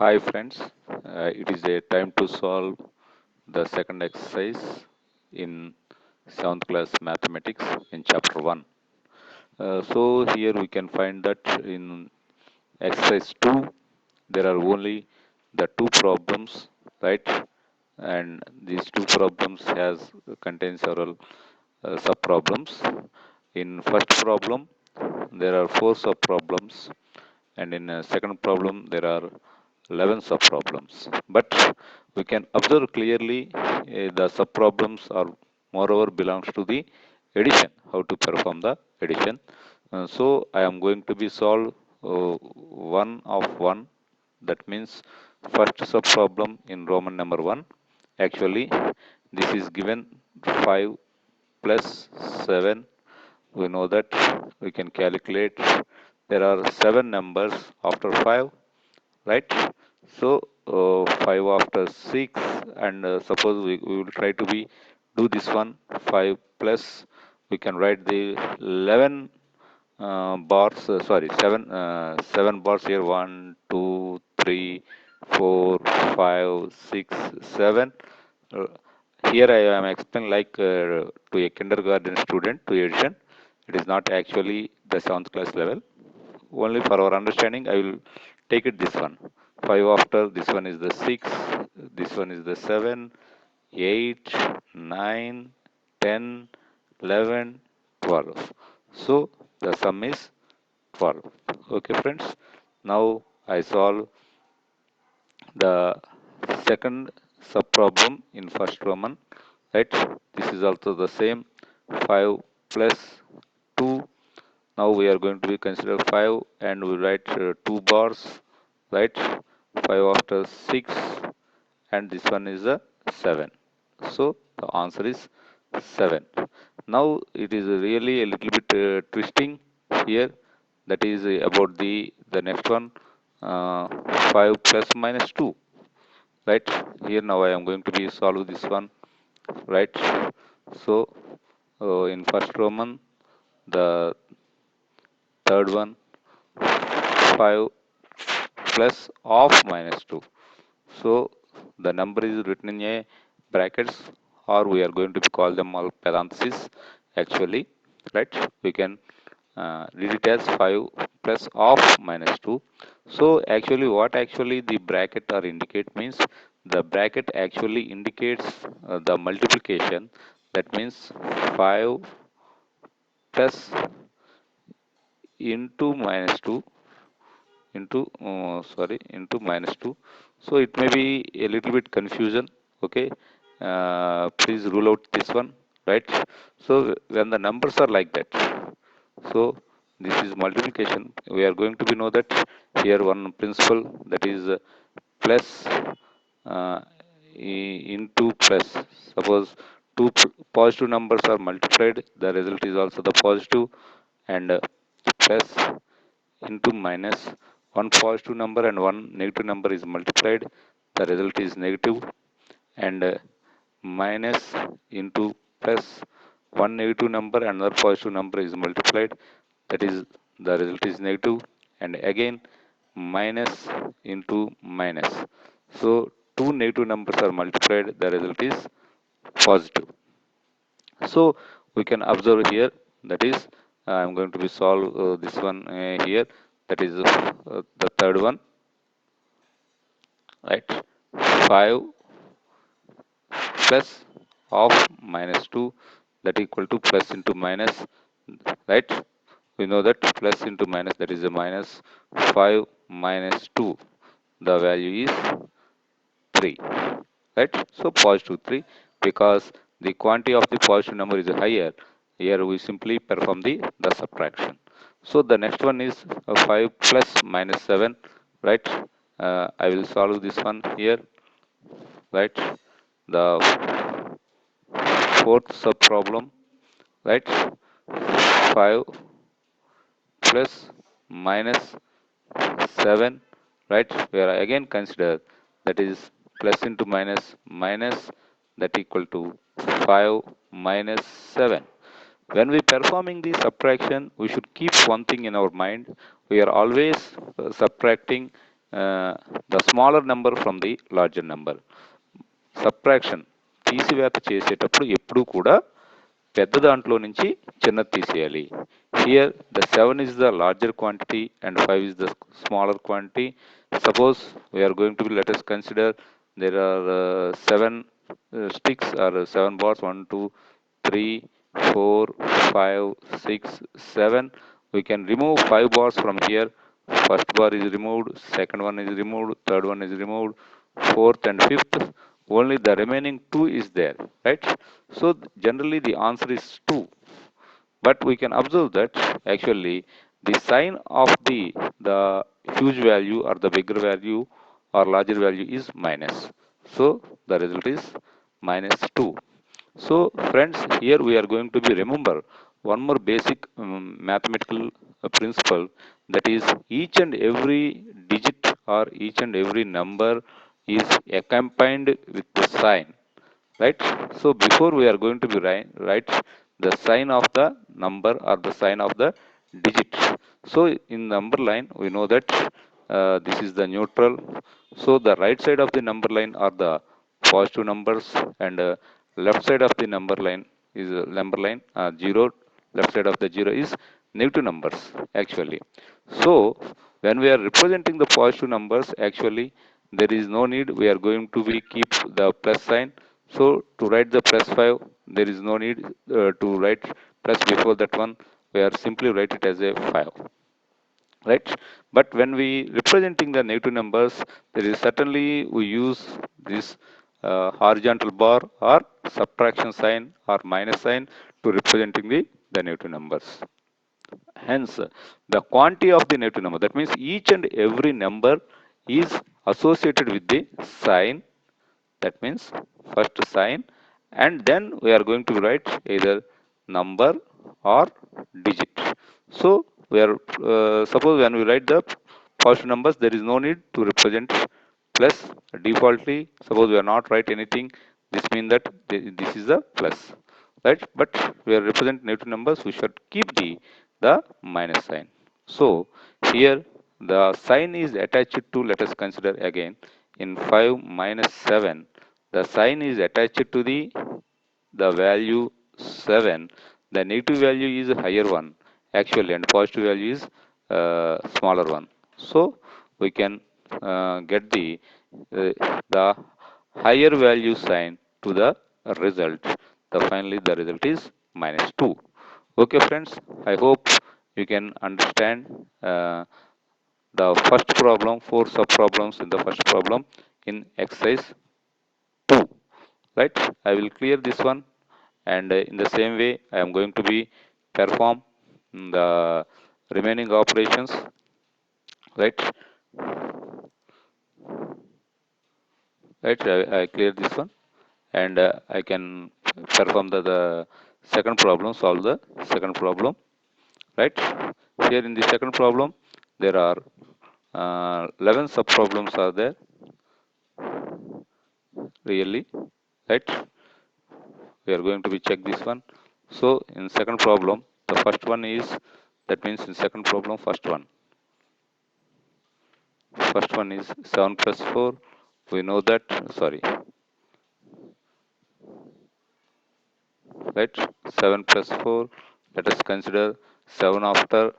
Hi friends, it is a time to solve the second exercise in 7th class mathematics in chapter 1. So here we can find that in exercise 2 there are only the two problems, right? And these two problems has contain several sub problems. In first problem there are four sub problems, and in second problem there are 11 sub problems. But we can observe clearly the sub problems are moreover belongs to the addition, how to perform the addition. So I am going to be solve one of one. That means first sub problem in Roman number 1. Actually, this is given 5 plus 7. We know that we can calculate there are 7 numbers after 5, right? So 5 after 6, and suppose we will try to be do this one 5 plus, we can write the 11 bars, sorry, 7 bars here, 1 2 3 4 5 6 7. uh, Here I am explaining like to a kindergarten student to addition. It is not actually the 7th class level. Only for our understanding, I will take it this one. 5 after this one is the 6, this one is the 7, 8, 9, 10, 11, 12. So the sum is 12. Okay, friends. Now I solve the second subproblem in first Roman, right? This is also the same, 5 plus 2. Now we are going to be consider 5 and we write 2 bars, right? 5 after 6, and this one is a 7. So the answer is 7. Now it is really a little bit twisting here. That is about the next one, 5 plus minus 2, right? Here now I am going to be solve this one, right? So in first Roman, the third one, 5 plus of minus 2. So the number is written in a brackets, or we are going to call them all parentheses actually, right? We can read it as 5 plus of minus 2. So actually what actually the bracket or indicate means, the bracket actually indicates the multiplication. That means 5 plus into minus 2 into into minus 2. So it may be a little bit confusion. Okay, please rule out this one, right? So when the numbers are like that, so this is multiplication, we are going to be know that here one principle, that is plus uh, into plus. Suppose two positive numbers are multiplied, the result is also the positive, and plus into minus. One positive number and one negative number is multiplied, the result is negative, and minus into plus. One negative number and another positive number is multiplied, that is the result is negative, and again minus into minus. So two negative numbers are multiplied, the result is positive. So we can observe here, that is I am going to be solve this one here, that is the third one, right? 5 plus of minus 2, that equal to plus into minus, right? We know that plus into minus, that is a minus. 5 minus 2, the value is 3, right? So positive 3, because the quantity of the positive number is higher. Here we simply perform the subtraction. So the next one is 5 plus minus 7, right? I will solve this one here, right? The fourth sub problem, right? 5 plus minus 7, right? Where I again consider, that is plus into minus, minus, that equal to 5 minus 7. When we performing the subtraction, we should keep one thing in our mind. We are always subtracting the smaller number from the larger number. Subtraction తీసివేత చేసేటప్పుడు ఎప్పుడూ కూడా పెద్ద దాంట్లో నుంచి చిన్నది తీసేయాలి. Here the 7 is the larger quantity and 5 is the smaller quantity. Suppose we are going to be, let us consider there are 7 sticks or 7 bars, 1 2 3 4 5 6 7. We can remove 5 bars from here. First bar is removed, second one is removed, third one is removed, fourth and fifth, only the remaining 2 is there, right? So generally the answer is 2, but we can observe that actually the sign of the huge value or the bigger value or larger value is minus, so the result is minus 2. So friends, here we are going to be remember one more basic mathematical principle, that is each and every digit or each and every number is accompanied with the sign, right? So before we are going to be write the sign of the number or the sign of the digit. So in number line we know that this is the neutral, so the right side of the number line are the positive numbers, and left side of the number line is number line 0, left side of the 0 is negative numbers actually. So when we are representing the positive numbers, actually there is no need we are going to be keep the plus sign. So to write the plus 5, there is no need to write plus before that one, we are simply write it as a 5, right? But when we representing the negative numbers, there is certainly we use this horizontal bar or subtraction sign or minus sign to representing the negative numbers. Hence, the quantity of the negative number, that means each and every number is associated with the sign. That means first sign, and then we are going to write either number or digit. So we are suppose when we write the positive numbers, there is no need to represent plus defaultly. Suppose we are not write anything, this means that this is the plus, right? But we are represent negative numbers, we should keep the minus sign. So here the sign is attached to, let us consider again in 5 minus 7, the sign is attached to the value 7. The negative value is higher one actually, and positive value is smaller one. So we can get the higher value sign to the result. The finally the result is minus 2. Okay friends, I hope you can understand the first problem, 4 sub problems in the first problem in exercise 2, right? I will clear this one, and in the same way I am going to be perform the remaining operations, right? I clear this one, and I can perform the second problem, solve the second problem, right? Here in the second problem there are 11 sub problems are there really, right? We are going to be check this one. So in second problem, the first one is, that means in second problem first one is 7 plus 4, we know that, sorry, right? 7 plus 4, let us consider 7 after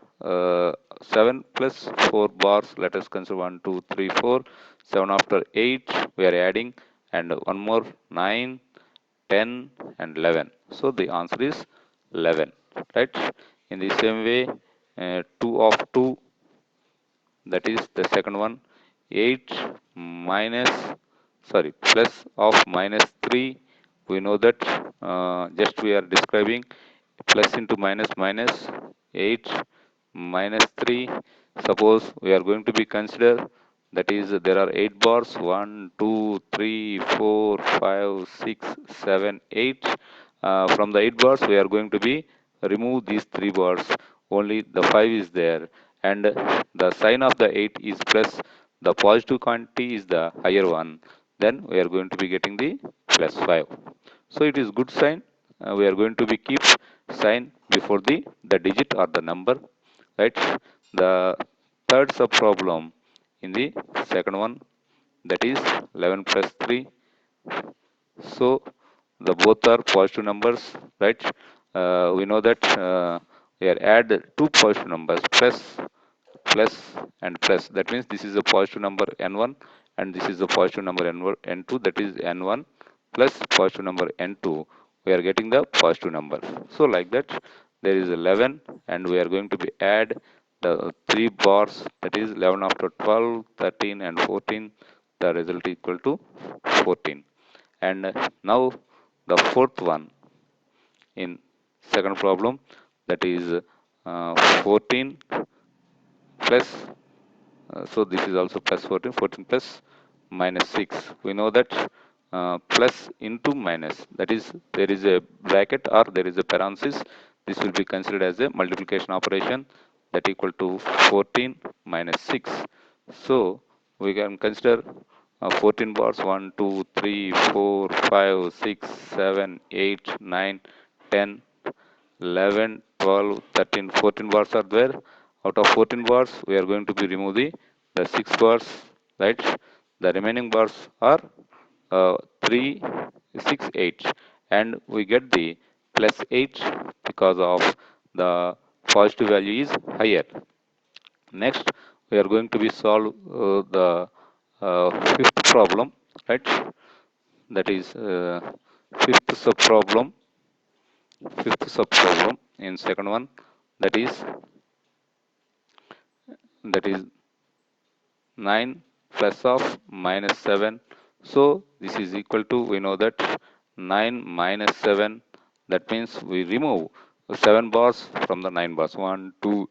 7 plus 4 bars, let us consider 1 2 3 4, 7 after 8 we are adding, and one more 9 10 and 11, so the answer is 11, right? In the same way 2 of 2, that is the second one, 8 minus, sorry, plus of minus 3, we know that just we are describing plus into minus minus 8 minus 3. Suppose we are going to be consider, that is there are 8 bars, 1 2 3 4 5 6 7 8. From the 8 bars we are going to be remove these 3 bars, only the 5 is there, and the sign of the 8 is plus, the positive quantity is the higher one, then we are going to be getting the plus 5. So it is good sign. We are going to be keep sign before the digit or the number, right? The third sub problem in the second one, that is 11 plus 3. So the both are positive numbers, right? We know that we are add two positive numbers, plus and plus. That means this is a positive number n1 and this is a positive number n2, that is n1 plus positive number n2. We are getting the positive number. So like that, there is 11 and we are going to be add the three bars, that is 11 after 12, 13 and 14. The result equal to 14. And now the fourth one in second problem, that is 14 plus, so this is also plus 14, 14 plus minus 6. We know that plus into minus, that is there is a bracket or there is a parenthesis. This will be considered as a multiplication operation, that equal to 14 minus 6. So we can consider 14 bars, 1 2 3 4 5 6 7 8 9 10 11, 12, 13, 14 bars are there. Out of 14 bars, we are going to be remove the 6 bars, right? The remaining bars are 3, 6, 8. And we get the plus 8 because of the positive value is higher. Next, we are going to be solve the fifth problem, right? That is fifth sub problem. Fifth sub problem in second one, that is 9 plus of minus 7. So this is equal to, we know that 9 minus 7, that means we remove 7 bars from the 9 bars, 1 2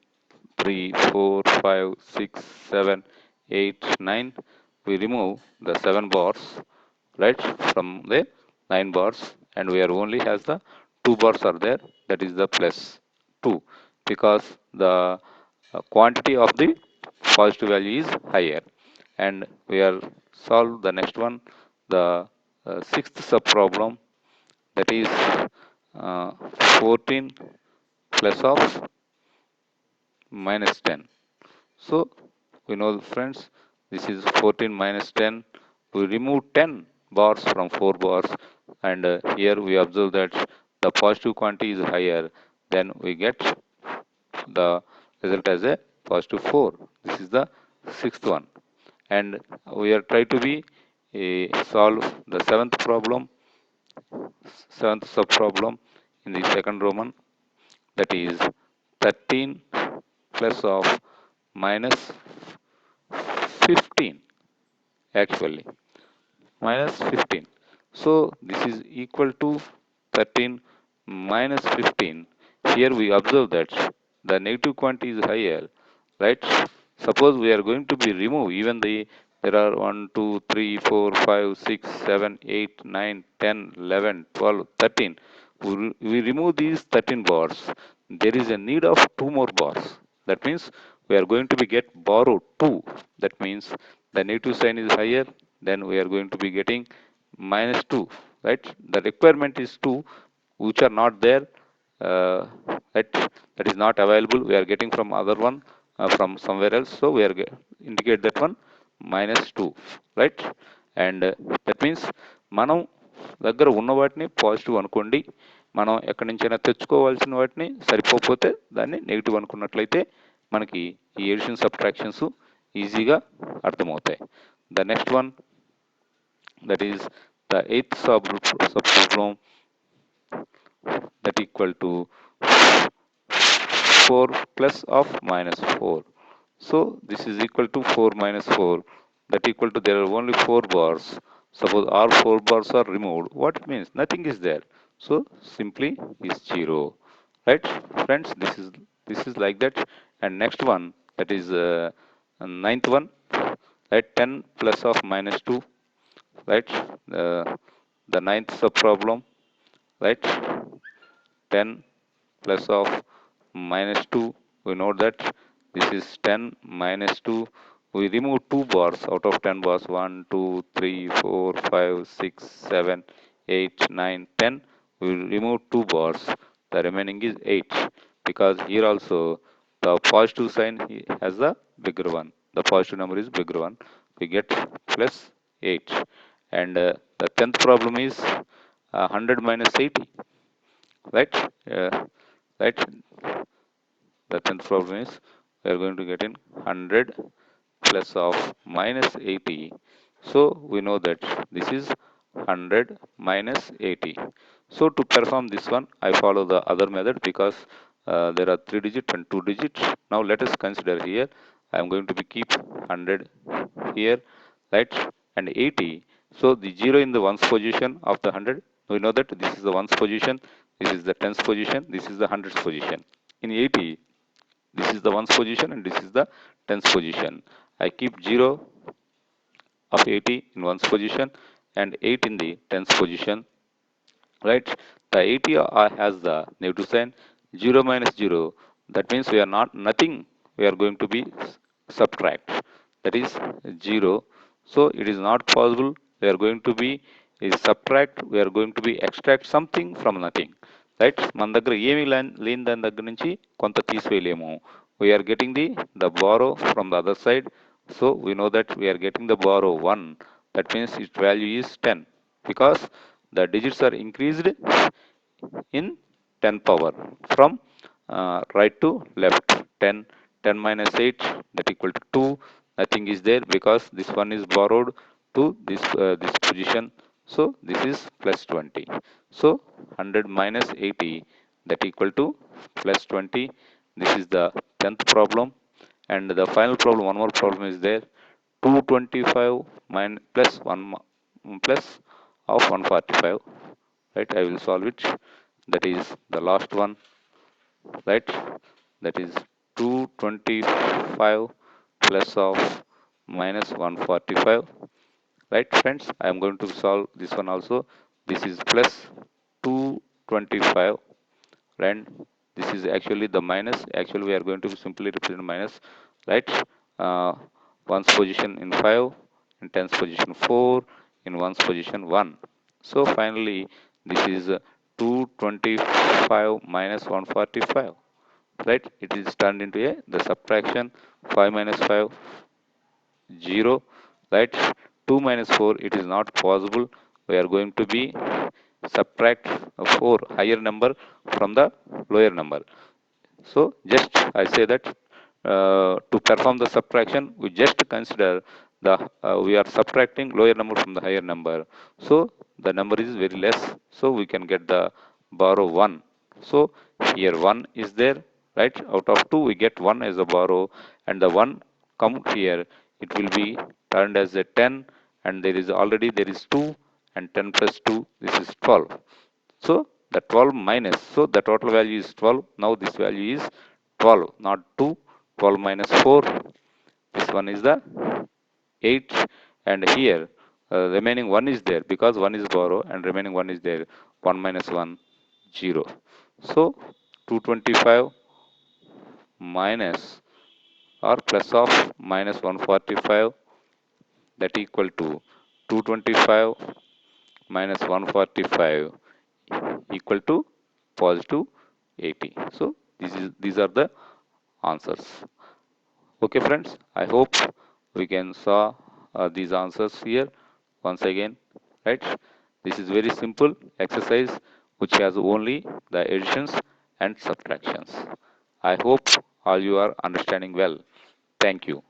3 4 5 6 7 8 9. We remove the 7 bars, right, from the 9 bars, and we are only has the 2 bars are there, that is the plus 2, because the quantity of the positive value is higher. And we are solve the next one, the sixth sub problem, that is 14 plus of minus 10. So we know, friends, this is 14 minus 10. We remove 10 bars from 4 bars, and here we observe that the positive quantity is higher. Then we get the result as a positive 4. This is the sixth one. And we are try to be solve the seventh sub problem in the second Roman, that is 13 plus of minus 15, actually minus 15. So this is equal to 13 minus 15. Here we observe that the negative quantity is higher, right? Suppose we are going to be remove even there are 1 2 3 4 5 6 7 8 9 10 11 12 13. We remove these 13 bars. There is a need of 2 more bars. That means we are going to be get borrow 2. That means the negative sign is higher, then we are going to be getting minus 2, right? The requirement is 2, which are not there, uh, right? That is not available. We are getting from other one, from somewhere else. So we are indicate that one minus 2, right? And that means మనం దగ్గర ఉన్న వాటిని positive అనుకోండి. మనం ఎక్కడి నుంచైనా తెచ్చుకోవాల్సిన వాటిని సరిపోతే దాన్ని నెగిటివ్ అనుకున్నట్లయితే మనకి ఈ ఎడిషన్ సబ్ట్రాక్షన్స్ ఈజీగా అర్థమవుతాయి. The next one, that is the eighth sub problem, that equal to 4 plus of minus 4. So this is equal to 4 minus 4, that equal to, there are only 4 bars. Suppose all 4 bars are removed, what it means? Nothing is there. So simply is 0, right? Friends, this is like that. And next one, that is ninth one, right? 10 plus of minus 2, right? The ninth sub problem, right? 10 plus of minus 2. We know that this is 10 minus 2. We remove 2 bars out of 10 bars, 1 2 3 4 5 6 7 8 9 10. We remove 2 bars, the remaining is 8, because here also the positive sign has the bigger one, the positive number is bigger one. We get plus 8. And the 10th problem is 100 minus 80, right? Right. The 10th problem is we are going to get in 100 plus of minus 80. So we know that this is 100 minus 80. So to perform this one, I follow the other method because there are 3 digits and 2 digits. Now let us consider here. I am going to be keep 100 here, right, and 80. So the 0 in the ones position of the 100. We know that this is the ones position, this is the tens position, this is the hundreds position. In 80, this is the ones position and this is the tens position. I keep 0 of 80 in ones position and 8 in the tens position, right? The 80 has the negative sign. 0 minus 0, that means we are not nothing, we are going to be subtract, that is 0. So it is not possible we are going to be is subtract, we are going to be extract something from nothing, right? మన దగ్గర ఏమి లేని దాని దగ్గర నుంచి కొంత తీసివేయలేము. We are getting the borrow from the other side. So we know that we are getting the borrow 1, that means its value is 10 because the digits are increased in 10 power from right to left. 10, 10 minus 8, that equal to 2. Nothing is there because this one is borrowed to this position. So this is plus 20. So 100 minus 80, that equal to plus 20. This is the 10th problem. And the final problem, one more problem is there. 225 minus plus 1 plus of 145, right? I will solve it. That is the last one, right? That is 225 plus of minus 145, right friends? I am going to solve this one also. This is plus 225, and this is actually the minus. Actually we are going to simply represent minus, right? uh, ones position in 5, in tens position 4, in ones position 1. So finally this is 225 minus 145, right? It is turned into a the subtraction. 5 minus 5, 0, right? 2 minus 4, it is not possible. We are going to be subtract 4 higher number from the lower number. So just I say that to perform the subtraction, we just consider the we are subtracting lower number from the higher number. So the number is very less. So we can get the borrow 1. So here 1 is there, right? Out of 2 we get 1 as a borrow, and the 1 come here, it will be turned as a 10, and there is already there is 2, and 10 plus 2, this is 12. So the 12 minus, so the total value is 12. Now this value is 12, not 2. 12 minus 4, this one is the 8. And here remaining 1 is there because 1 is borrow and remaining 1 is there. 1 minus 1, 0. So 225 minus or plus of minus 145, that equal to 225 minus 145 equal to positive 80. So these are the answers. Okay friends, I hope we can saw these answers here once again, right? This is very simple exercise which has only the additions and subtractions. I hope all you are understanding well. Thank you.